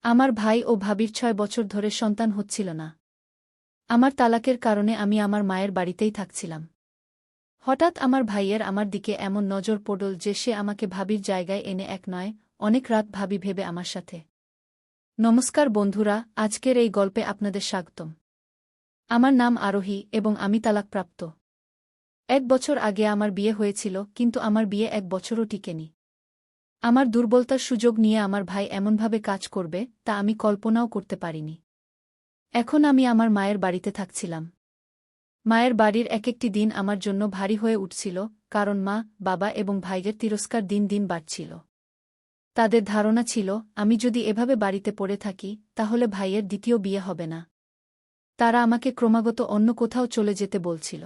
আমার ভাই ও ভাবির ৬ বছর ধরে সন্তান হচ্ছিল না। আমার তালাকের কারণে আমি আমার মায়ের বাড়িতেই থাকছিলাম। হঠাৎ আমার ভাইয়ের আমার দিকে এমন নজর পড়ল যে সে আমাকে ভাবির জায়গায় এনে এক নয় অনেক রাত ভাবি ভেবে আমার সাথে। নমস্কার বন্ধুরা, আজকের এই গল্পে আপনাদের স্বাগতম। আমার নাম আরোহী এবং আমি তালাকপ্রাপ্ত। ১ বছর আগে আমার বিয়ে হয়েছিল, কিন্তু আমার বিয়ে ১ বছরও টিকেনি। আমার দুর্বলতার সুযোগ নিয়ে আমার ভাই এমনভাবে কাজ করবে তা আমি কল্পনাও করতে পারিনি। এখন আমি আমার মায়ের বাড়িতে থাকছিলাম। মায়ের বাড়ির এক-একটি দিন আমার জন্য ভারী হয়ে উঠছিল, কারণ মা, বাবা এবং ভাইয়ের তিরস্কার দিন দিন বাড়ছিল। তাদের ধারণা ছিল, আমি যদি এভাবে বাড়িতে পড়ে থাকি তাহলে ভাইয়ের দ্বিতীয় বিয়ে হবে না। তারা আমাকে ক্রমাগত অন্য কোথাও চলে যেতে বলছিল।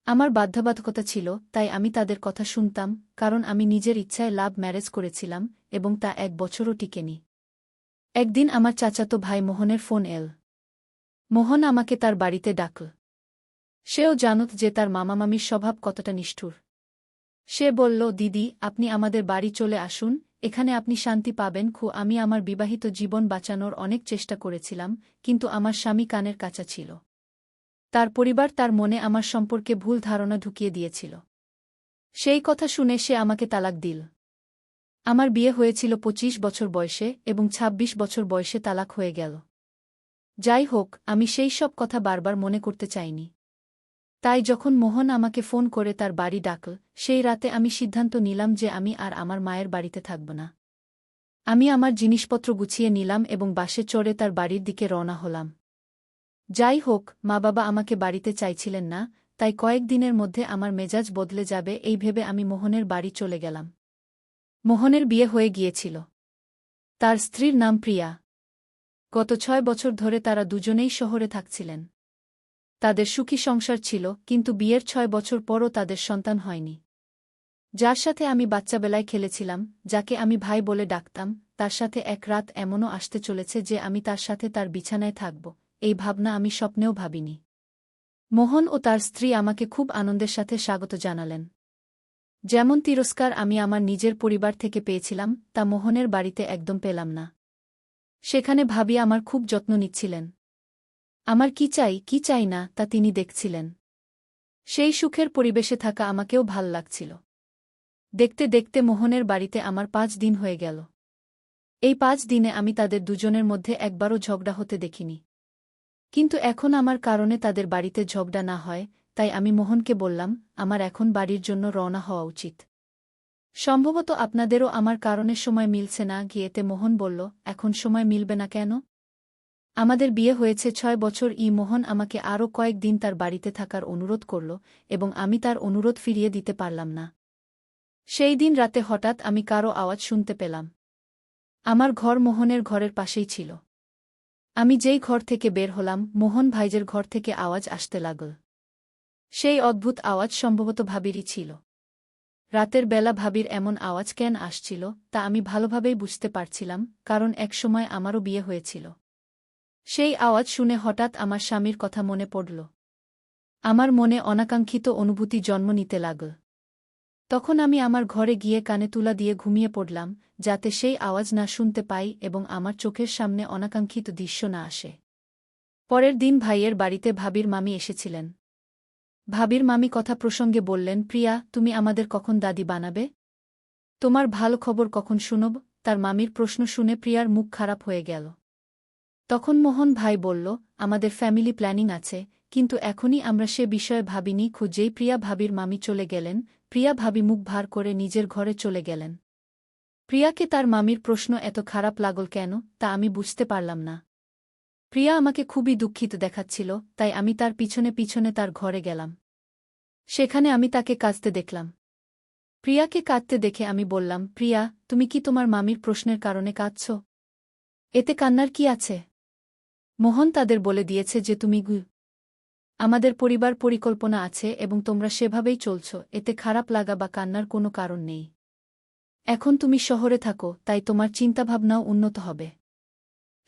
আমার বাধ্যবাধকতা ছিল, তাই আমি তাদের কথা শুনতাম, কারণ আমি নিজের ইচ্ছায় লাভ ম্যারেজ করেছিলাম এবং তা ১ বছরও টিকেনি। একদিন আমার চাচাতো ভাই মোহনের ফোন এল। মোহন আমাকে তার বাড়িতে ডাকল। সেও জানত যে তার মামামামির স্বভাব কতটা নিষ্ঠুর। সে বলল, দিদি, আপনি আমাদের বাড়ি চলে আসুন, এখানে আপনি শান্তি পাবেন। আমি আমার বিবাহিত জীবন বাঁচানোর অনেক চেষ্টা করেছিলাম, কিন্তু আমার স্বামী কানের কাছা ছিল। তার পরিবার তার মনে আমার সম্পর্কে ভুল ধারণা ঢুকিয়ে দিয়েছিল। সেই কথা শুনে সে আমাকে তালাক দিল। আমার বিয়ে হয়েছিল ২৫ বছর বয়সে এবং ২৬ বছর বয়সে তালাক হয়ে গেল। যাই হোক, আমি সেই সব কথা বারবার মনে করতে চাইনি। তাই যখন মোহন আমাকে ফোন করে তার বাড়ি ডাকল, সেই রাতে আমি সিদ্ধান্ত নিলাম যে আমি আর আমার মায়ের বাড়িতে থাকব না। আমি আমার জিনিসপত্র গুছিয়ে নিলাম এবং বাসে চড়ে তার বাড়ির দিকে রওনা হলাম। যাই হোক, মা বাবা আমাকে বাড়িতে চাইছিলেন না, তাই কয়েকদিনের মধ্যে আমার মেজাজ বদলে যাবে এই ভেবে আমি মোহনের বাড়ি চলে গেলাম। মোহনের বিয়ে হয়ে গিয়েছিল। তার স্ত্রীর নাম প্রিয়া। গত ৬ বছর ধরে তারা দুজনেই শহরে থাকছিলেন। তাদের সুখী সংসার ছিল, কিন্তু বিয়ের ৬ বছর পরও তাদের সন্তান হয়নি। যার সাথে আমি বাচ্চাবেলায় খেলেছিলাম, যাকে আমি ভাই বলে ডাকতাম, তার সাথে এক রাত এমনও আসতে চলেছে যে আমি তার সাথে তার বিছানায় থাকব, এই ভাবনা আমি স্বপ্নেও ভাবিনি। মোহন ও তার স্ত্রী আমাকে খুব আনন্দের সাথে স্বাগত জানালেন। যেমন তিরস্কার আমি আমার নিজের পরিবার থেকে পেয়েছিলাম, তা মোহনের বাড়িতে একদম পেলাম না। সেখানে ভাবি আমার খুব যত্ন নিচ্ছিলেন। আমার কি চাই কি চাই না তা তিনি দেখছিলেন। সেই সুখের পরিবেশে থাকা আমাকেও ভাল লাগছিল। দেখতে দেখতে মোহনের বাড়িতে আমার ৫ দিন হয়ে গেল। এই ৫ দিনে আমি তাদের দুজনের মধ্যে একবারও ঝগড়া হতে দেখিনি। কিন্তু এখন আমার কারণে তাদের বাড়িতে ঝগড়া না হয়, তাই আমি মোহনকে বললাম, আমার এখন বাড়ির জন্য রওনা হওয়া উচিত। সম্ভবত আপনাদেরও আমার কারণে সময় মিলছে না গিয়েতে। মোহন বলল, এখন সময় মিলবে না কেন? আমাদের বিয়ে হয়েছে ৬ বছর। মোহন আমাকে আরও কয়েক দিন তার বাড়িতে থাকার অনুরোধ করল এবং আমি তার অনুরোধ ফিরিয়ে দিতে পারলাম না। সেই দিন রাতে হঠাৎ আমি কারও আওয়াজ শুনতে পেলাম। আমার ঘর মোহনের ঘরের পাশেই ছিল। আমি যেই ঘর থেকে বের হলাম, মোহন ভাইজের ঘর থেকে আওয়াজ আসতে লাগল। সেই অদ্ভুত আওয়াজ সম্ভবত ভাবিরই ছিল। রাতের বেলা ভাবির এমন আওয়াজ কেন আসছিল তা আমি ভালোভাবেই বুঝতে পারছিলাম, কারণ একসময় আমারও বিয়ে হয়েছিল। সেই আওয়াজ শুনে হঠাৎ আমার স্বামীর কথা মনে পড়ল। আমার মনে অনাকাঙ্ক্ষিত অনুভূতি জন্ম নিতে লাগল। তখন আমি আমার ঘরে গিয়ে কানে তুলা দিয়ে ঘুমিয়ে পড়লাম, যাতে সেই আওয়াজ না শুনতে পাই এবং আমার চোখের সামনে অনাকাঙ্ক্ষিত দৃশ্য না আসে। পরের দিন ভাইয়ের বাড়িতে ভাবির মামি এসেছিলেন। ভাবির মামি কথা প্রসঙ্গে বললেন, প্রিয়া, তুমি আমাদের কখন দাদি বানাবে? তোমার ভালো খবর কখন শুনব? তার মামির প্রশ্ন শুনে প্রিয়ার মুখ খারাপ হয়ে গেল। তখন মোহন ভাই বলল, আমাদের ফ্যামিলি প্ল্যানিং আছে, কিন্তু এখনই আমরা সে বিষয়ে ভাবিনি। যেই প্রিয়া ভাবির মামি চলে গেলেন, প্রিয়া ভাবি মুখ ভার করে নিজের ঘরে চলে গেলেন। প্রিয়াকে তার মামির প্রশ্ন এত খারাপ লাগল কেন তা আমি বুঝতে পারলাম না। প্রিয়া আমাকে খুবই দুঃখিত দেখাচ্ছিল, তাই আমি তার পিছনে পিছনে তার ঘরে গেলাম। সেখানে আমি তাকে কাঁদতে দেখলাম। প্রিয়াকে কাঁদতে দেখে আমি বললাম, প্রিয়া, তুমি কি তোমার মামির প্রশ্নের কারণে কাঁদছ? এতে কান্নার কি আছে? মোহন তাদের বলে দিয়েছে যে তুমি আমাদের পরিবার পরিকল্পনা আছে এবং তোমরা সেভাবেই চলছ, এতে খারাপ লাগা বা কান্নার কোনো কারণ নেই। এখন তুমি শহরে থাকো, তাই তোমার চিন্তাভাবনাও উন্নত হবে।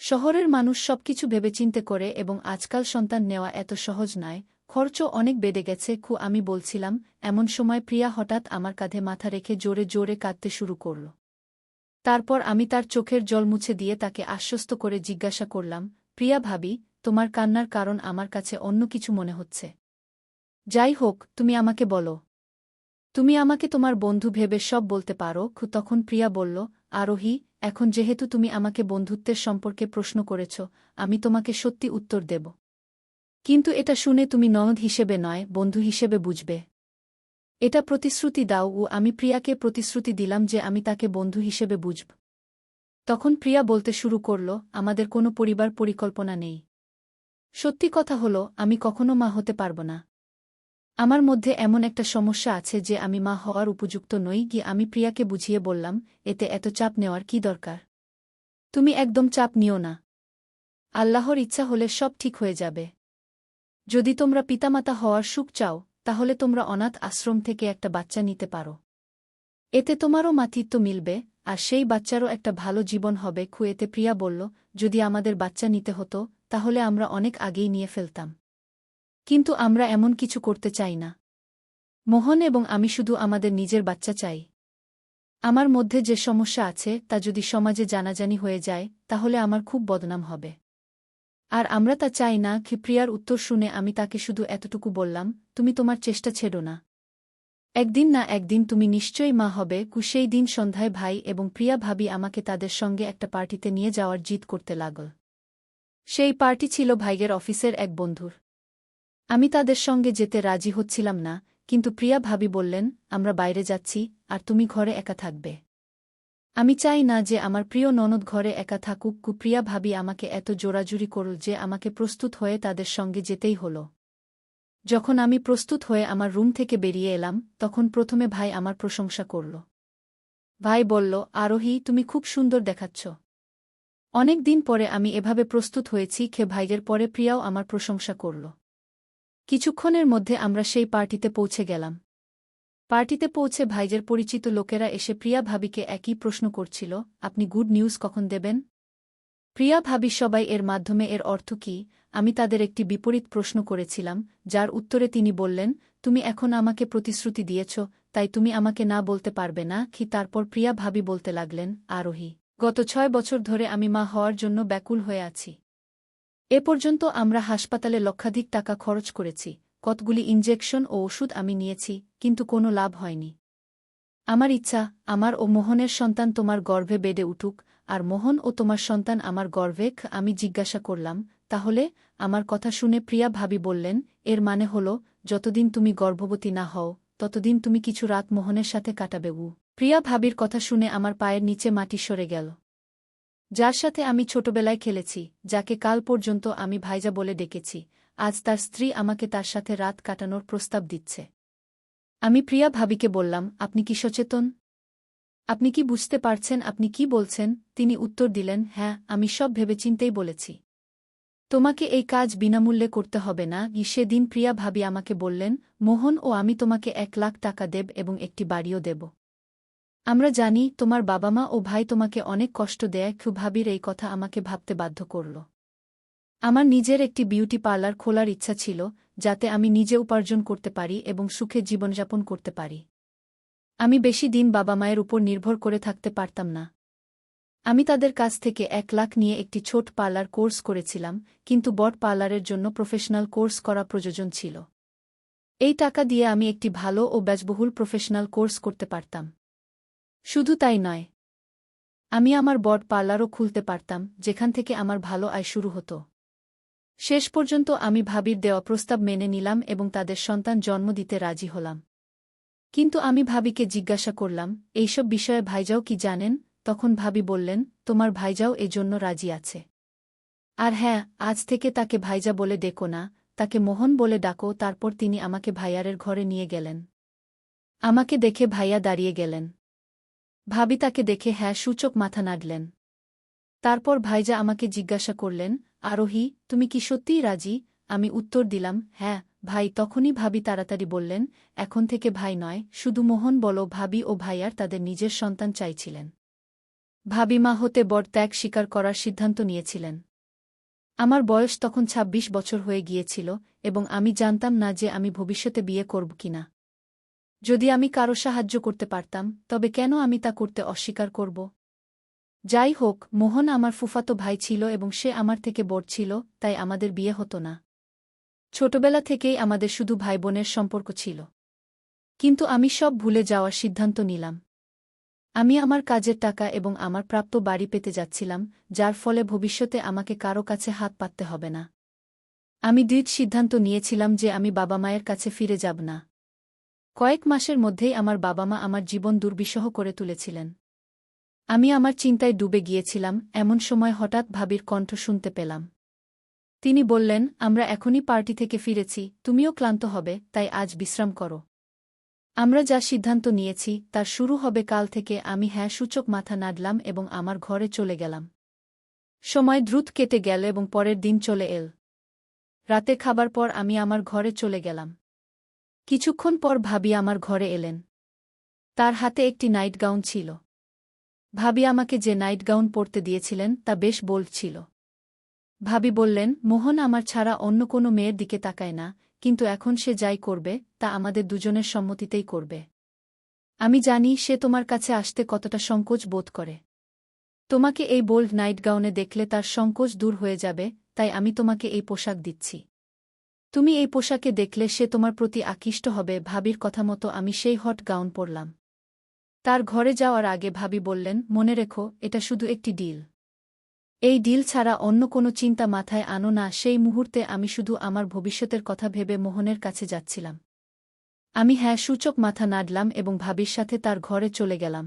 শহরের মানুষ সবকিছু ভেবেচিন্তে করে এবং আজকাল সন্তান নেওয়া এত সহজ নয়, খরচও অনেক বেড়ে গেছে। আমি বলছিলাম, এমন সময় প্রিয়া হঠাৎ আমার কাঁধে মাথা রেখে জোরে জোরে কাঁদতে শুরু করল। তারপর আমি তার চোখের জল মুছে দিয়ে তাকে আশ্বস্ত করে জিজ্ঞাসা করলাম, প্রিয়া ভাবি, তোমার কান্নার কারণ আমার কাছে অন্য কিছু মনে হচ্ছে। যাই হোক, তুমি আমাকে বলো। তুমি আমাকে তোমার বন্ধু ভেবে সব বলতে পারো। তখন প্রিয়া বলল, আরোহী, এখন যেহেতু তুমি আমাকে বন্ধুত্বের সম্পর্কে প্রশ্ন করেছ, আমি তোমাকে সত্যি উত্তর দেব। কিন্তু এটা শুনে তুমি ননদ হিসেবে নয়, বন্ধু হিসেবে বুঝবে। এটা প্রতিশ্রুতি দাও। ও আমি প্রিয়াকে প্রতিশ্রুতি দিলাম যে আমি তাকে বন্ধু হিসেবে বুঝব। তখন প্রিয়া বলতে শুরু করল, আমাদের কোনো পরিবার পরিকল্পনা নেই। সত্যি কথা হলো, আমি কখনো মা হতে পারব না। আমার মধ্যে এমন একটা সমস্যা আছে যে আমি মা হওয়ার উপযুক্ত নই। আমি প্রিয়াকে বুঝিয়ে বললাম, এতে এত চাপ নেওয়ার কি দরকার? তুমি একদম চাপ নিও না। আল্লাহর ইচ্ছা হলে সব ঠিক হয়ে যাবে। যদি তোমরা পিতামাতা হওয়ার সুখ চাও, তাহলে তোমরা অনাথ আশ্রম থেকে একটা বাচ্চা নিতে পারো। এতে তোমারও মাতৃত্ব মিলবে, আর সেই বাচ্চারও একটা ভালো জীবন হবে। এতে প্রিয়া বলল, যদি আমাদের বাচ্চা নিতে হতো, তাহলে আমরা অনেক আগেই নিয়ে ফেলতাম। কিন্তু আমরা এমন কিছু করতে চাই না। মোহন এবং আমি শুধু আমাদের নিজের বাচ্চা চাই। আমার মধ্যে যে সমস্যা আছে তা যদি সমাজে জানাজানি হয়ে যায়, তাহলে আমার খুব বদনাম হবে। আর আমরা তা চাই না। প্রিয়ার উত্তর শুনে আমি তাকে শুধু এতটুকু বললাম, তুমি তোমার চেষ্টা ছেড়ো না। একদিন না একদিন তুমি নিশ্চয়ই মা হবে। সেই দিন সন্ধ্যায় ভাই এবং প্রিয়া ভাবি আমাকে তাদের সঙ্গে একটা পার্টিতে নিয়ে যাওয়ার জিদ করতে লাগল। সেই পার্টি ছিল ভাইয়ের অফিসের এক বন্ধুর। আমি তাদের সঙ্গে যেতে রাজি হচ্ছিলাম না, কিন্তু প্রিয়া ভাবি বললেন, আমরা বাইরে যাচ্ছি, আর তুমি ঘরে একা থাকবে। আমি চাই না যে আমার প্রিয় ননদ ঘরে একা থাকুক। প্রিয়া ভাবি আমাকে এত জোরাজুরি করল যে আমাকে প্রস্তুত হয়ে তাদের সঙ্গে যেতেই হল। যখন আমি প্রস্তুত হয়ে আমার রুম থেকে বেরিয়ে এলাম, তখন প্রথমে ভাই আমার প্রশংসা করল। ভাই বলল, আরোহী, তুমি খুব সুন্দর দেখাচ্ছ। অনেক দিন পরে আমি এভাবে প্রস্তুত হয়েছি। ভাইয়ের পরে প্রিয়াও আমার প্রশংসা করল। কিছুক্ষণের মধ্যে আমরা সেই পার্টিতে পৌঁছে গেলাম। পার্টিতে পৌঁছে ভাইয়ের পরিচিত লোকেরা এসে প্রিয়া ভাবিকে একই প্রশ্ন করছিল, আপনি গুড নিউজ কখন দেবেন? প্রিয়া ভাবি সবাই এর মাধ্যমে এর অর্থ কী? আমি তাদের একটি বিপরীত প্রশ্ন করেছিলাম, যার উত্তরে তিনি বললেন, তুমি এখন আমাকে প্রতিশ্রুতি দিয়েছ, তাই তুমি আমাকে না বলতে পারবে না। তারপর প্রিয়া ভাবি বলতে লাগলেন, আরোহী, গত 6 বছর ধরে আমি মা হওয়ার জন্য ব্যাকুল হয়ে আছি। এ পর্যন্ত আমরা হাসপাতালে লক্ষাধিক টাকা খরচ করেছি, কতগুলি ইনজেকশন ও ওষুধ আমি নিয়েছি, কিন্তু কোনো লাভ হয়নি। আমার ইচ্ছা, আমার ও মোহনের সন্তান তোমার গর্ভে বেড়ে উঠুক, আর মোহন ও তোমার সন্তান আমার গর্ভে। আমি জিজ্ঞাসা করলাম, তাহলে? আমার কথা শুনে প্রিয়া ভাবি বললেন, এর মানে হল, যতদিন তুমি গর্ভবতী না হও, ততদিন তুমি কিছু রাত মোহনের সাথে কাটাবে। প্রিয়া ভাবির কথা শুনে আমার পায়ের নিচে মাটি সরে গেল। যার সাথে আমি ছোটবেলায় খেলেছি, যাকে কাল পর্যন্ত আমি ভাইজা বলে ডেকেছি, আজ তার স্ত্রী আমাকে তার সাথে রাত কাটানোর প্রস্তাব দিচ্ছে। আমি প্রিয়া ভাবিকে বললাম, আপনি কি সচেতন? আপনি কি বুঝতে পারছেন আপনি কি বলছেন? তিনি উত্তর দিলেন, হ্যাঁ, আমি সব ভেবেচিন্তেই বলেছি। তোমাকে এই কাজ বিনামূল্যে করতে হবে না। সেদিন প্রিয়া ভাবি আমাকে বললেন, মোহন ও আমি তোমাকে 1 লাখ টাকা দেব এবং একটি বাড়িও দেব। আমরা জানি তোমার বাবা মা ও ভাই তোমাকে অনেক কষ্ট দেয়। ভাবির এই কথা আমাকে ভাবতে বাধ্য করল। আমার নিজের একটি বিউটি পার্লার খোলার ইচ্ছা ছিল, যাতে আমি নিজে উপার্জন করতে পারি এবং সুখে জীবনযাপন করতে পারি। আমি বেশি দিন বাবা মায়ের উপর নির্ভর করে থাকতে পারতাম না। আমি তাদের কাছ থেকে 1 লাখ নিয়ে একটি ছোট পার্লার কোর্স করেছিলাম, কিন্তু বড় পার্লারের জন্য প্রফেশনাল কোর্স করা প্রয়োজন ছিল। এই টাকা দিয়ে আমি একটি ভালো ও ব্যয়বহুল প্রফেশনাল কোর্স করতে পারতাম। শুধু তাই নয়, আমি আমার বড় পার্লারও খুলতে পারতাম, যেখান থেকে আমার ভালো আয় শুরু হতো। শেষ পর্যন্ত আমি ভাবির দেওয়া প্রস্তাব মেনে নিলাম এবং তাদের সন্তান জন্ম দিতে রাজি হলাম। কিন্তু আমি ভাবিকে জিজ্ঞাসা করলাম, এইসব বিষয়ে ভাইজাও কি জানেন? তখন ভাবি বললেন, তোমার ভাইজাও এজন্য রাজি আছে। আর হ্যাঁ, আজ থেকে তাকে ভাইজা বলে ডেকো না, তাকে মোহন বলে ডাকো। তারপর তিনি আমাকে ভাইয়ারের ঘরে নিয়ে গেলেন। আমাকে দেখে ভাইয়া দাঁড়িয়ে গেলেন। ভাবি তাকে দেখে হ্যাঁ সূচক মাথা নাড়লেন। তারপর ভাইজা আমাকে জিজ্ঞাসা করলেন, আরোহী, তুমি কি সত্যিই রাজি? আমি উত্তর দিলাম, হ্যাঁ ভাই। তখনই ভাবি তাড়াতাড়ি বললেন, এখন থেকে ভাই নয়, শুধু মোহন বলো। ভাবি ও ভাইয়ার তাদের নিজের সন্তান চাইছিলেন। ভাবি মা হতে বড় ত্যাগ স্বীকার করার সিদ্ধান্ত নিয়েছিলেন। আমার বয়স তখন ২৬ বছর হয়ে গিয়েছিল, এবং আমি জানতাম না যে আমি ভবিষ্যতে বিয়ে করব কিনা। যদি আমি কারো সাহায্য করতে পারতাম, তবে কেন আমি তা করতে অস্বীকার করব? যাই হোক, মোহন আমার ফুফাতো ভাই ছিল এবং সে আমার থেকে বড় ছিল, তাই আমাদের বিয়ে হতো না। ছোটবেলা থেকেই আমাদের শুধু ভাইবোনের সম্পর্ক ছিল। কিন্তু আমি সব ভুলে যাওয়ার সিদ্ধান্ত নিলাম। আমি আমার কাজের টাকা এবং আমার প্রাপ্য বাড়ি পেতে যাচ্ছিলাম, যার ফলে ভবিষ্যতে আমাকে কারো কাছে হাত পাততে হবে না। আমি দৃঢ় সিদ্ধান্ত নিয়েছিলাম যে আমি বাবা মায়ের কাছে ফিরে যাব না। কয়েক মাসের মধ্যেই আমার বাবা মা আমার জীবন দুর্বিষহ করে তুলেছিলেন। আমি আমার চিন্তায় ডুবে গিয়েছিলাম, এমন সময় হঠাৎ ভাবির কণ্ঠ শুনতে পেলাম। তিনি বললেন, আমরা এখনই পার্টি থেকে ফিরেছি, তুমিও ক্লান্ত হবে, তাই আজ বিশ্রাম করো। আমরা যা সিদ্ধান্ত নিয়েছি তার শুরু হবে কাল থেকে। আমি হ্যাঁ সূচক মাথা নাড়লাম এবং আমার ঘরে চলে গেলাম। সময় দ্রুত কেটে গেল এবং পরের দিন চলে এল। রাতে খাবার পর আমি আমার ঘরে চলে গেলাম। কিছুক্ষণ পর ভাবি আমার ঘরে এলেন। তার হাতে একটি নাইট গাউন ছিল। ভাবি আমাকে যে নাইট গাউন পরতে দিয়েছিলেন তা বেশ বোল্ড ছিল। ভাবি বললেন, মোহন আমার ছাড়া অন্য কোনো মেয়ের দিকে তাকায় না, কিন্তু এখন সে যাই করবে তা আমাদের দুজনের সম্মতিতেই করবে। আমি জানি সে তোমার কাছে আসতে কতটা সংকোচ বোধ করে। তোমাকে এই বোল্ড নাইট গাউনে দেখলে তার সংকোচ দূর হয়ে যাবে, তাই আমি তোমাকে এই পোশাক দিচ্ছি। তুমি এই পোশাকে দেখলে সে তোমার প্রতি আকৃষ্ট হবে। ভাবির কথা মতো আমি সেই হট গাউন পরলাম। তার ঘরে যাওয়ার আগে ভাবি বললেন, মনে রেখো, এটা শুধু একটি ডিল। এই ডিল ছাড়া অন্য কোনো চিন্তা মাথায় আনো না। সেই মুহূর্তে আমি শুধু আমার ভবিষ্যতের কথা ভেবে মোহনের কাছে যাচ্ছিলাম। আমি হ্যাঁ সূচক মাথা নাড়লাম এবং ভাবির সাথে তার ঘরে চলে গেলাম।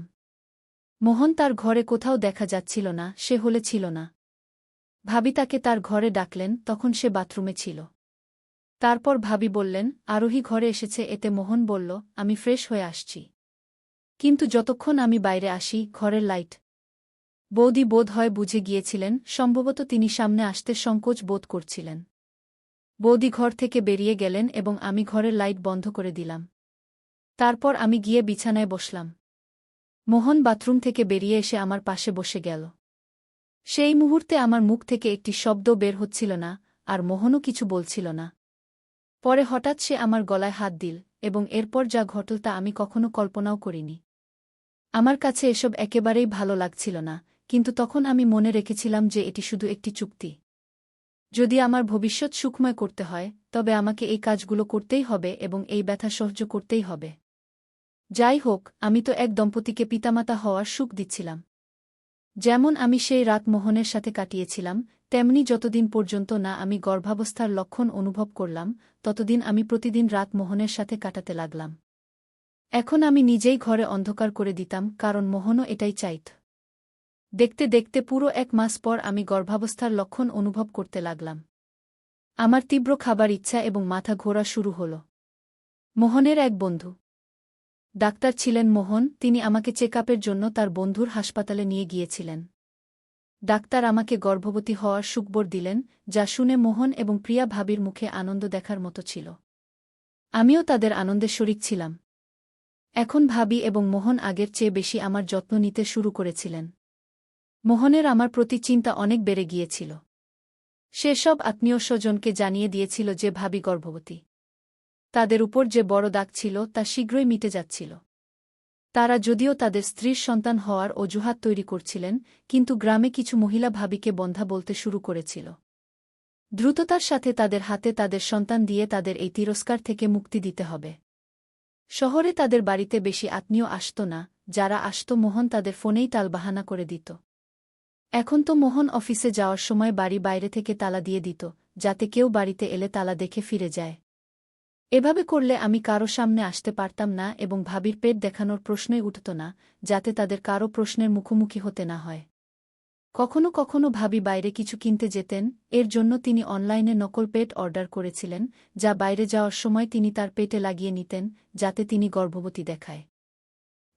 মোহন তার ঘরে কোথাও দেখা যাচ্ছিল না, সে হলে ছিল না। ভাবি তাকে তার ঘরে ডাকলেন, তখন সে বাথরুমে ছিল। তারপর ভাবি বললেন, আরোহী ঘরে এসেছে। এতে মোহন বলল, আমি ফ্রেশ হয়ে আসছি। কিন্তু যতক্ষণ আমি বাইরে আসি, ঘরের লাইট। বৌদি বোধ হয় বুঝে গিয়েছিলেন, সম্ভবত তিনি সামনে আসতে সংকোচ বোধ করছিলেন। বৌদি ঘর থেকে বেরিয়ে গেলেন এবং আমি ঘরের লাইট বন্ধ করে দিলাম। তারপর আমি গিয়ে বিছানায় বসলাম। মোহন বাথরুম থেকে বেরিয়ে এসে আমার পাশে বসে গেল। সেই মুহূর্তে আমার মুখ থেকে একটি শব্দ বের হচ্ছিল না, আর মোহনও কিছু বলছিল না। পরে হঠাৎ সে আমার গলায় হাত দিল, এবং এরপর যা ঘটল তা আমি কখনো কল্পনাও করিনি। আমার কাছে এসব একেবারেই ভালো লাগছিল না, কিন্তু তখন আমি মনে রেখেছিলাম যে এটি শুধু একটি চুক্তি। যদি আমার ভবিষ্যৎ সুখময় করতে হয়, তবে আমাকে এই কাজগুলো করতেই হবে এবং এই ব্যথা সহ্য করতেই হবে। যাই হোক, আমি তো এক দম্পতিকে পিতামাতা হওয়ার সুখ দিচ্ছিলাম। যেমন আমি সেই রাত মোহনের সাথে কাটিয়েছিলাম, তেমনি যতদিন পর্যন্ত না আমি গর্ভাবস্থার লক্ষণ অনুভব করলাম, ততদিন আমি প্রতিদিন রাত মোহনের সাথে কাটাতে লাগলাম। এখন আমি নিজেই ঘরে অন্ধকার করে দিতাম, কারণ মোহনও এটাই চাইত। দেখতে দেখতে পুরো 1 মাস পর আমি গর্ভাবস্থার লক্ষণ অনুভব করতে লাগলাম। আমার তীব্র খাবার ইচ্ছা এবং মাথা ঘোরা শুরু হল। মোহনের এক বন্ধু ডাক্তার ছিলেন মোহন, তিনি আমাকে চেকআপের জন্য তার বন্ধুর হাসপাতালে নিয়ে গিয়েছিলেন। ডাক্তার আমাকে গর্ভবতী হওয়ার সুখবর দিলেন, যা শুনে মোহন এবং প্রিয়া ভাবির মুখে আনন্দ দেখার মতো ছিল। আমিও তাদের আনন্দে শরিক ছিলাম। এখন ভাবি এবং মোহন আগের চেয়ে বেশি আমার যত্ন নিতে শুরু করেছিলেন। মোহনের আমার প্রতি চিন্তা অনেক বেড়ে গিয়েছিল। সে সব আত্মীয় স্বজনকে জানিয়ে দিয়েছিল যে ভাবি গর্ভবতী। তাদের উপর যে বড় দাগ ছিল তা শীঘ্রই মিটে যাচ্ছিল। তারা যদিও তাদের স্ত্রীর সন্তান হওয়ার অজুহাত তৈরি করছিলেন, কিন্তু গ্রামে কিছু মহিলা ভাবিকে বন্ধা বলতে শুরু করেছিল। দ্রুততার সাথে তাদের হাতে তাদের সন্তান দিয়ে তাদের এই তিরস্কার থেকে মুক্তি দিতে হবে। শহরে তাদের বাড়িতে বেশি আত্মীয় আসত না, যারা আসত মোহন তাদের ফোনেই টালবাহানা করে দিত। এখন তো মোহন অফিসে যাওয়ার সময় বাড়ি বাইরে থেকে তালা দিয়ে দিত, যাতে কেউ বাড়িতে এলে তালা দেখে ফিরে যায়। এভাবে করলে আমি কারো সামনে আসতে পারতাম না এবং ভাবির পেট দেখানোর প্রশ্নই উঠত না, যাতে তাদের কারো প্রশ্নের মুখোমুখি হতে না হয়। কখনো কখনো ভাবি বাইরে কিছু কিনতে যেতেন, এর জন্য তিনি অনলাইনে নকল পেট অর্ডার করেছিলেন, যা বাইরে যাওয়ার সময় তিনি তার পেটে লাগিয়ে নিতেন, যাতে তিনি গর্ভবতী দেখায়।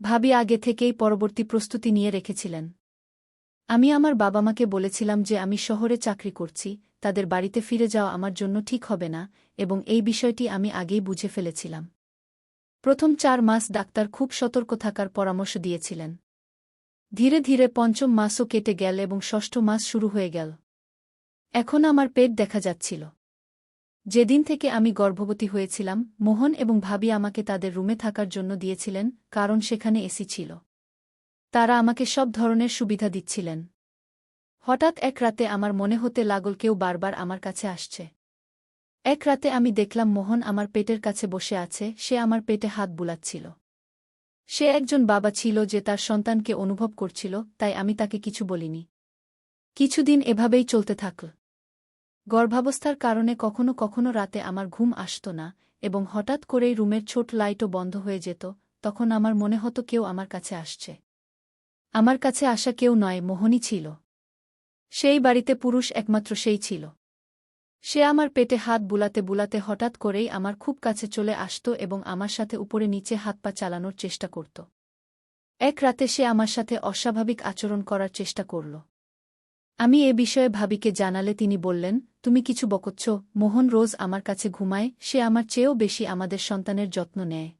ভাবি আগে থেকেই পরবর্তী প্রস্তুতি নিয়ে রেখেছিলেন। আমি আমার বাবা মাকে বলেছিলাম যে আমি শহরে চাকরি করছি, তাদের বাড়িতে ফিরে যাওয়া আমার জন্য ঠিক হবে না, এবং এই বিষয়টি আমি আগেই বুঝে ফেলেছিলাম। প্রথম 4 মাস ডাক্তার খুব সতর্ক থাকার পরামর্শ দিয়েছিলেন। ধীরে ধীরে 5ম মাসও কেটে গেল এবং 6ষ্ঠ মাস শুরু হয়ে গেল। এখন আমার পেট দেখা যাচ্ছিল। যেদিন থেকে আমি গর্ভবতী হয়েছিলাম, মোহন এবং ভাবি আমাকে তাদের রুমে থাকার জন্য দিয়েছিলেন, কারণ সেখানে এসি ছিল। তারা আমাকে সব ধরনের সুবিধা দিচ্ছিলেন। হঠাৎ এক রাতে আমার মনে হতে লাগল কেউ বারবার আমার কাছে আসছে। এক রাতে আমি দেখলাম মোহন আমার পেটের কাছে বসে আছে, সে আমার পেটে হাত বুলাচ্ছিল। সে একজন বাবা ছিল যে তার সন্তানকে অনুভব করছিল, তাই আমি তাকে কিছু বলিনি। কিছুদিন এভাবেই চলতে থাকল। গর্ভাবস্থার কারণে কখনো কখনো রাতে আমার ঘুম আসত না, এবং হঠাৎ করেই রুমের ছোট লাইটও বন্ধ হয়ে যেত। তখন আমার মনে হতো কেউ আমার কাছে আসছে। আমার কাছে আসা কেউ নয়, মোহনই ছিল। সেই বাড়িতে পুরুষ একমাত্র সেই ছিল। সে আমার পেটে হাত বুলাতে বুলাতে হঠাৎ করেই আমার খুব কাছে চলে আসত এবং আমার সাথে উপরে নিচে হাত পা চালানোর চেষ্টা করত। এক রাতে সে আমার সাথে অস্বাভাবিক আচরণ করার চেষ্টা করল। আমি এ বিষয়ে ভাবিকে জানালে তিনি বললেন, তুমি কিছু বকচ্ছ? মোহন রোজ আমার কাছে ঘুমায়, সে আমার চেয়েও বেশি আমাদের সন্তানের যত্ন নেয়।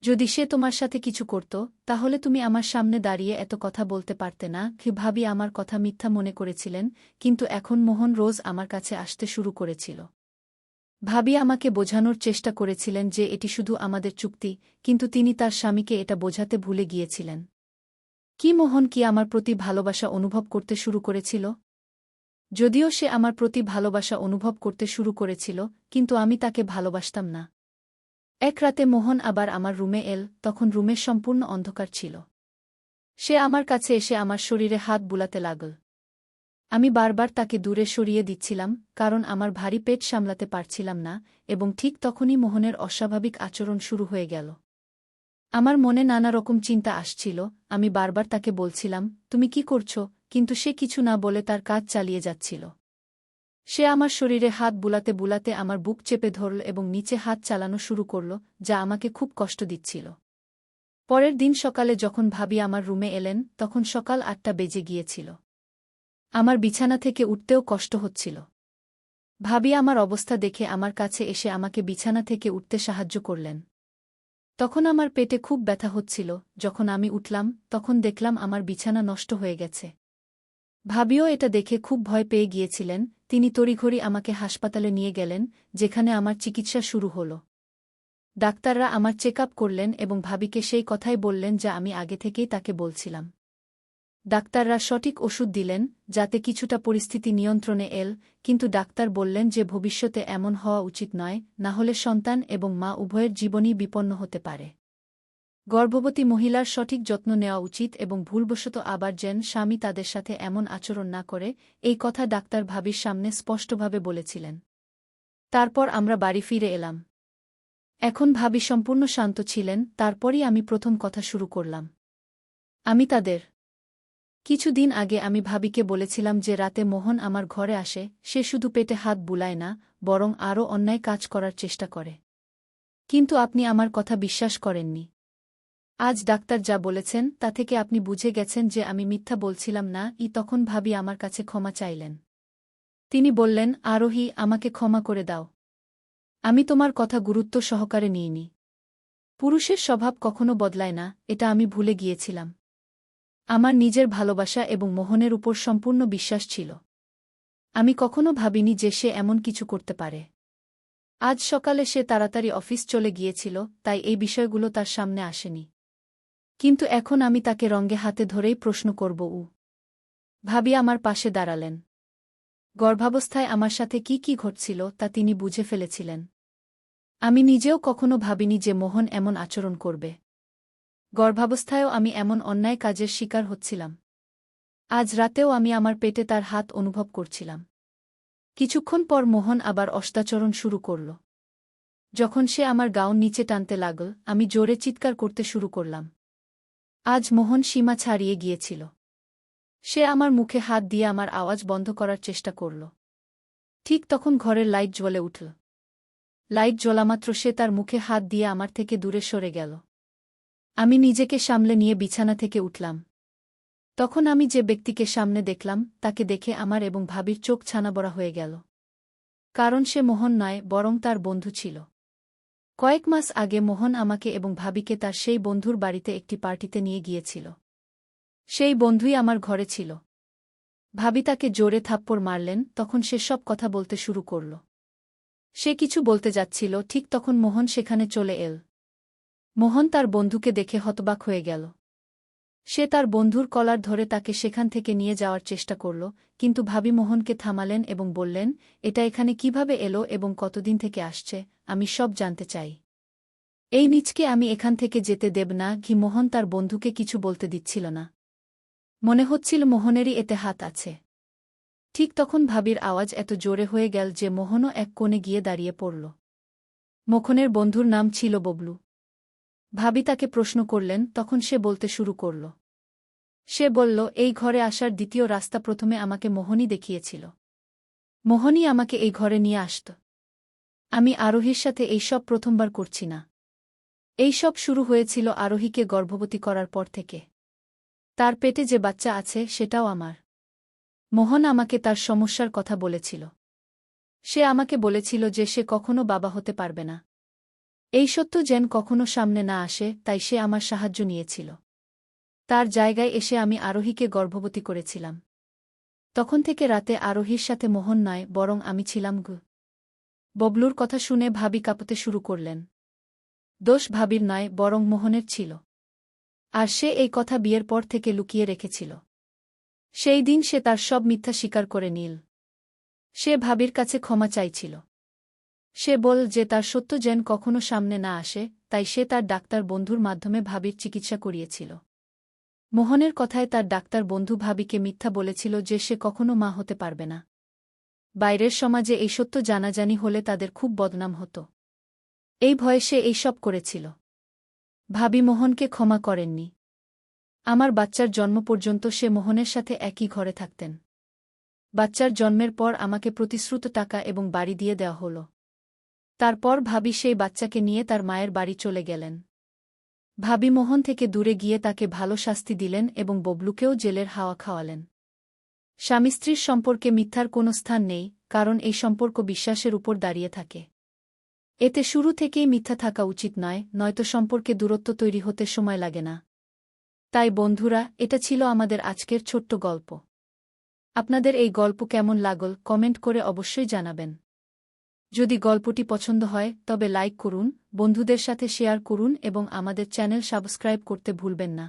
যদি সে তোমার সাথে কিছু করত, তাহলে তুমি আমার সামনে দাঁড়িয়ে এত কথা বলতে পারতে না। ভাবি আমার কথা মিথ্যা মনে করেছিলেন, কিন্তু এখন মোহন রোজ আমার কাছে আসতে শুরু করেছিল। ভাবি আমাকে বোঝানোর চেষ্টা করেছিলেন যে এটি শুধু আমাদের চুক্তি, কিন্তু তিনি তার স্বামীকে এটা বোঝাতে ভুলে গিয়েছিলেন। কি মোহন কি আমার প্রতি ভালোবাসা অনুভব করতে শুরু করেছিল? যদিও সে আমার প্রতি ভালোবাসা অনুভব করতে শুরু করেছিল, কিন্তু আমি তাকে ভালোবাসতাম না। এক রাতে মোহন আবার আমার রুমে এল, তখন রুমে সম্পূর্ণ অন্ধকার ছিল। সে আমার কাছে এসে আমার শরীরে হাত বুলাতে লাগল। আমি বারবার তাকে দূরে সরিয়ে দিচ্ছিলাম, কারণ আমার ভারী পেট সামলাতে পারছিলাম না, এবং ঠিক তখনই মোহনের অস্বাভাবিক আচরণ শুরু হয়ে গেল। আমার মনে নানা রকম চিন্তা আসছিল। আমি বারবার তাকে বলছিলাম, তুমি কি করছ? কিন্তু সে কিছু না বলে তার কাজ চালিয়ে যাচ্ছিল। সে আমার শরীরে হাত বুলাতে বুলাতে আমার বুক চেপে ধরল এবং নিচে হাত চালানো শুরু করল, যা আমাকে খুব কষ্ট দিচ্ছিল। পরের দিন সকালে যখন ভাবি আমার রুমে এলেন, তখন সকাল ৮টা বেজে গিয়েছিল। আমার বিছানা থেকে উঠতেও কষ্ট হচ্ছিল। ভাবি আমার অবস্থা দেখে আমার কাছে এসে আমাকে বিছানা থেকে উঠতে সাহায্য করলেন। তখন আমার পেটে খুব ব্যথা হচ্ছিল। যখন আমি উঠলাম, তখন দেখলাম আমার বিছানা নষ্ট হয়ে গেছে। ভাবিও এটা দেখে খুব ভয় পেয়ে গিয়েছিলেন। তিনি তড়িঘড়ি আমাকে হাসপাতালে নিয়ে গেলেন, যেখানে আমার চিকিৎসা শুরু হল। ডাক্তাররা আমার চেক আপ করলেন এবং ভাবিকে সেই কথাই বললেন যা আমি আগে থেকেই তাকে বলছিলাম। ডাক্তাররা সঠিক ওষুধ দিলেন, যাতে কিছুটা পরিস্থিতি নিয়ন্ত্রণে এল, কিন্তু ডাক্তার বললেন যে ভবিষ্যতে এমন হওয়া উচিত নয়, না হলে সন্তান এবং মা উভয়ের জীবনই বিপন্ন হতে পারে। গর্ভবতী মহিলার সঠিক যত্ন নেওয়া উচিত এবং ভুলবশত আবার যেন স্বামী তাদের সাথে এমন আচরণ না করে, এই কথা ডাক্তার ভাবির সামনে স্পষ্টভাবে বলেছিলেন। তারপর আমরা বাড়ি ফিরে এলাম। এখন ভাবি সম্পূর্ণ শান্ত ছিলেন। তারপরই আমি প্রথম কথা শুরু করলাম। আমি তাদের কিছুদিন আগে আমি ভাবিকে বলেছিলাম যে রাতে মোহন আমার ঘরে আসে, সে শুধু পেটে হাত বুলায় না, বরং আরও অন্যায় কাজ করার চেষ্টা করে। কিন্তু আপনি আমার কথা বিশ্বাস করেননি। আজ ডাক্তার যা বলেছেন তা থেকে আপনি বুঝে গেছেন যে আমি মিথ্যা বলছিলাম না। তখন ভাবি আমার কাছে ক্ষমা চাইলেন। তিনি বললেন, আরোহী, আমাকে ক্ষমা করে দাও। আমি তোমার কথা গুরুত্ব সহকারে নিইনি। পুরুষের স্বভাব কখনো বদলায় না, এটা আমি ভুলে গিয়েছিলাম। আমার নিজের ভালোবাসা এবং মোহনের উপর সম্পূর্ণ বিশ্বাস ছিল। আমি কখনো ভাবিনি যে সে এমন কিছু করতে পারে। আজ সকালে সে তাড়াতাড়ি অফিস চলে গিয়েছিল, তাই এই বিষয়গুলো তার সামনে আসেনি। কিন্তু এখন আমি তাকে রঙে হাতে ধরেই প্রশ্ন করব। ভাবি আমার পাশে দাঁড়ালেন। গর্ভাবস্থায় আমার সাথে কি কি ঘটছিল তা তিনি বুঝে ফেলেছিলেন। আমি নিজেও কখনো ভাবিনি যে মোহন এমন আচরণ করবে। গর্ভাবস্থায়ও আমি এমন অন্যায় কাজের শিকার হচ্ছিলাম। আজ রাতেও আমি আমার পেটে তার হাত অনুভব করছিলাম। কিছুক্ষণ পর মোহন আবার অস্তাচরণ শুরু করল। যখন সে আমার গাউন নিচে টানতে লাগল, আমি জোরে চিৎকার করতে শুরু করলাম। আজ মোহন সীমা ছাড়িয়ে গিয়েছিল। সে আমার মুখে হাত দিয়ে আমার আওয়াজ বন্ধ করার চেষ্টা করল। ঠিক তখন ঘরের লাইট জ্বলে উঠল। লাইট জ্বলামাত্র সে তার মুখে হাত দিয়ে আমার থেকে দূরে সরে গেল। আমি নিজেকে সামলে নিয়ে বিছানা থেকে উঠলাম। তখন আমি যে ব্যক্তিকে সামনে দেখলাম, তাকে দেখে আমার এবং ভাবির চোখ ছানাবড়া হয়ে গেল। কারণ সে মোহন নয়, বরং তার বন্ধু ছিল। কয়েক মাস আগে মোহন আমাকে এবং ভাবিকে তার সেই বন্ধুর বাড়িতে একটি পার্টিতে নিয়ে গিয়েছিল। সেই বন্ধুই আমার ঘরে ছিল। ভাবি তাকে জোরে থাপ্পড় মারলেন, তখন সে সব কথা বলতে শুরু করল। সে কিছু বলতে যাচ্ছিল, ঠিক তখন মোহন সেখানে চলে এল। মোহন তার বন্ধুকে দেখে হতবাক হয়ে গেল। সে তার বন্ধুর কলার ধরে তাকে সেখান থেকে নিয়ে যাওয়ার চেষ্টা করল, কিন্তু ভাবি মোহনকে থামালেন এবং বললেন, এটা এখানে কিভাবে এলো এবং কতদিন থেকে আসছে, আমি সব জানতে চাই। এই নিচকে আমি এখান থেকে যেতে দেব না। মোহন তার বন্ধুকে কিছু বলতে দিচ্ছিল না। মনে হচ্ছিল মোহনেরই এতে হাত আছে। ঠিক তখন ভাবির আওয়াজ এত জোরে হয়ে গেল যে মোহনও এক কোণে গিয়ে দাঁড়িয়ে পড়ল। মোহনের বন্ধুর নাম ছিল ববলু। ভাবি তাকে প্রশ্ন করলেন, তখন সে বলতে শুরু করল। সে বলল, এই ঘরে আসার দ্বিতীয় রাস্তা প্রথমে আমাকে মোহনই দেখিয়েছিল। মোহনই আমাকে এই ঘরে নিয়ে আসত। আমি আরোহীর সাথে এই সব প্রথমবার করছি না। এই সব শুরু হয়েছিল আরোহীকে গর্ভবতী করার পর থেকে। তার পেটে যে বাচ্চা আছে সেটাও আমার। মোহন আমাকে তার সমস্যার কথা বলেছিল। সে আমাকে বলেছিল যে সে কখনো বাবা হতে পারবে না। এই সত্য যেন কখনো সামনে না আসে, তাই সে আমার সাহায্য নিয়েছিল। তার জায়গায় এসে আমি আরোহীকে গর্ভবতী করেছিলাম। তখন থেকে রাতে আরোহীর সাথে মোহন নয়, বরং আমি ছিলাম। ববলুর কথা শুনে ভাবি কাঁপতে শুরু করলেন। দোষ ভাবির নয়, বরং মোহনের ছিল। আর সে এই কথা বিয়ের পর থেকে লুকিয়ে রেখেছিল। সেই দিন সে তার সব মিথ্যা স্বীকার করে নিল। সে ভাবির কাছে ক্ষমা চাইছিল। সে বল যে তার সত্য যেন কখনো সামনে না আসে, তাই সে তার ডাক্তার বন্ধুর মাধ্যমে ভাবির চিকিৎসা করিয়েছিল। মোহনের কথায় তার ডাক্তার বন্ধু ভাবিকে মিথ্যা বলেছিল যে সে কখনো মা হতে পারবে না। বাইরের সমাজে এই সত্য জানাজানি হলে তাদের খুব বদনাম হতো। এই ভয়ে সে এইসব করেছিল। ভাবি মোহনকে ক্ষমা করেননি। আমার বাচ্চার জন্ম পর্যন্ত সে মোহনের সাথে একই ঘরে থাকতেন। বাচ্চার জন্মের পর আমাকে প্রতিশ্রুত টাকা এবং বাড়ি দিয়ে দেওয়া হল। তারপর ভাবি সেই বাচ্চাকে নিয়ে তার মায়ের বাড়ি চলে গেলেন। ভাবি মোহন থেকে দূরে গিয়ে তাকে ভালো শাস্তি দিলেন এবং ববলুকেও জেলের হাওয়া খাওয়ালেন। স্বামী স্ত্রীর সম্পর্কে মিথ্যার কোনো স্থান নেই, কারণ এই সম্পর্ক বিশ্বাসের উপর দাঁড়িয়ে থাকে। এতে শুরু থেকেই মিথ্যা থাকা উচিত নয়, নয়তো সম্পর্কে দূরত্ব তৈরি হতে সময় লাগে না। তাই বন্ধুরা, এটা ছিল আমাদের আজকের ছোট্ট গল্প। আপনাদের এই গল্প কেমন লাগল কমেন্ট করে অবশ্যই জানাবেন। যদি গল্পটি পছন্দ হয় তবে লাইক করুন, বন্ধুদের সাথে শেয়ার করুন এবং আমাদের চ্যানেল সাবস্ক্রাইব করতে ভুলবেন না।